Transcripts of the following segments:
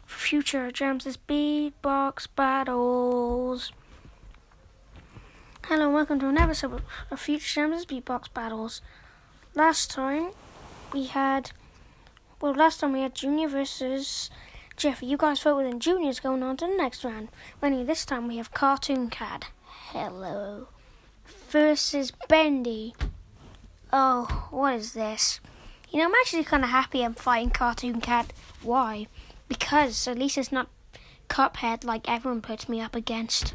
Future Gems is beatbox battles. Hello and welcome to another episode of Future Gems beatbox battles. Last time we had Junior versus Jeffy. You guys voted and Junior's going on to the next round. Winning this time we have Cartoon Cat. Hello. Versus Bendy. Oh, what is this? You know, I'm actually kind of happy I'm fighting Cartoon Cat. Why? Because at least it's not Cuphead like everyone puts me up against.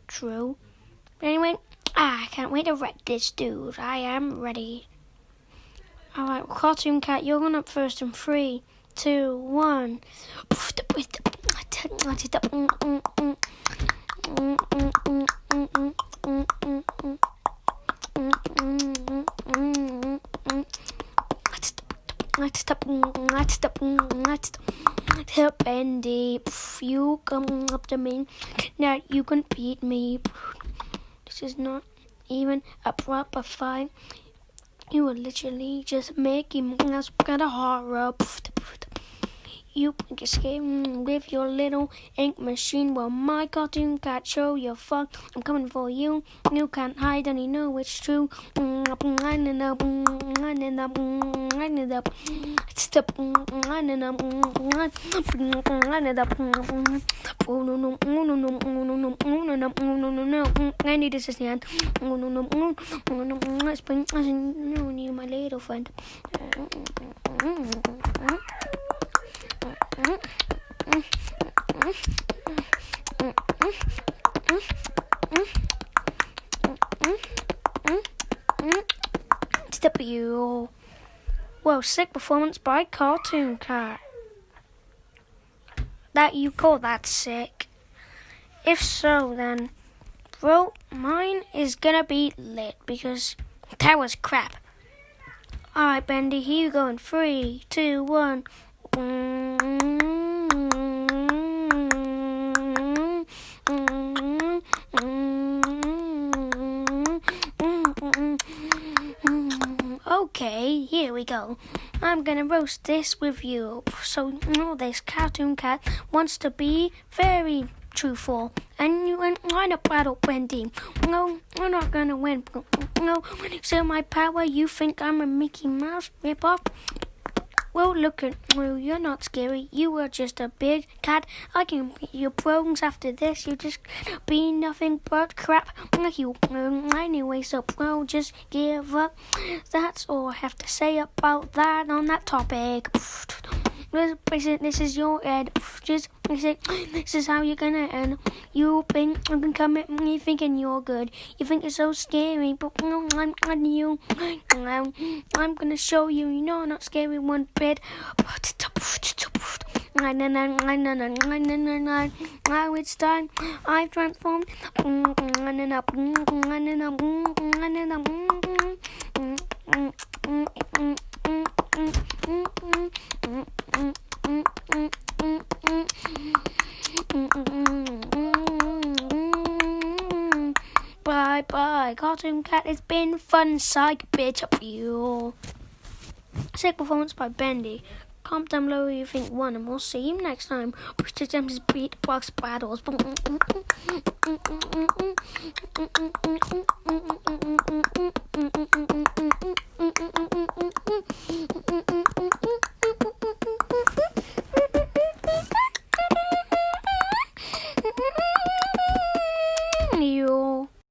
True. But anyway, I can't wait to wreck this dude. I am ready. Alright, Cartoon Cat, you're going up first in 3, 2, 1. Bendy, you come up to me. Now you can beat me. This is not even a proper fight. You are literally just making us kind of horror. You escape with your little ink machine. Well, my Cartoon Cat show you're fucked. I'm coming for you. You can't hide and you know it's true. I need this hand. Spring, you my little friend. W. Well, sick performance by Cartoon Cat. That you call that sick? If so, then, bro, mine is gonna be lit because that was crap. Alright, Bendy, here you go in 3, 2, 1. Okay, here we go. I'm gonna roast this with you. So, this Cartoon Cat wants to be very truthful. And you and I to battle Bendy. No, we're not gonna win. No, when you see my power, you think I'm a Mickey Mouse ripoff? Well, look at you. You're not scary. You are just a big cat. I can beat your bones after this. You just be nothing but crap like you. Anyway, so bro, just give up. That's all I have to say about that on that topic. This is your end. This is how you're gonna end. You can come at me thinking you're good. You think you're so scary, but no, I'm you. I'm gonna show you. You know I'm not scary one bit. Now it's time. I've transformed. Bye. Cartoon Cat, it's been fun. Psych bitch up you. Sick performance by Bendy. Comment down below who you think won, and we'll see you next time. Future Gems beatbox battles.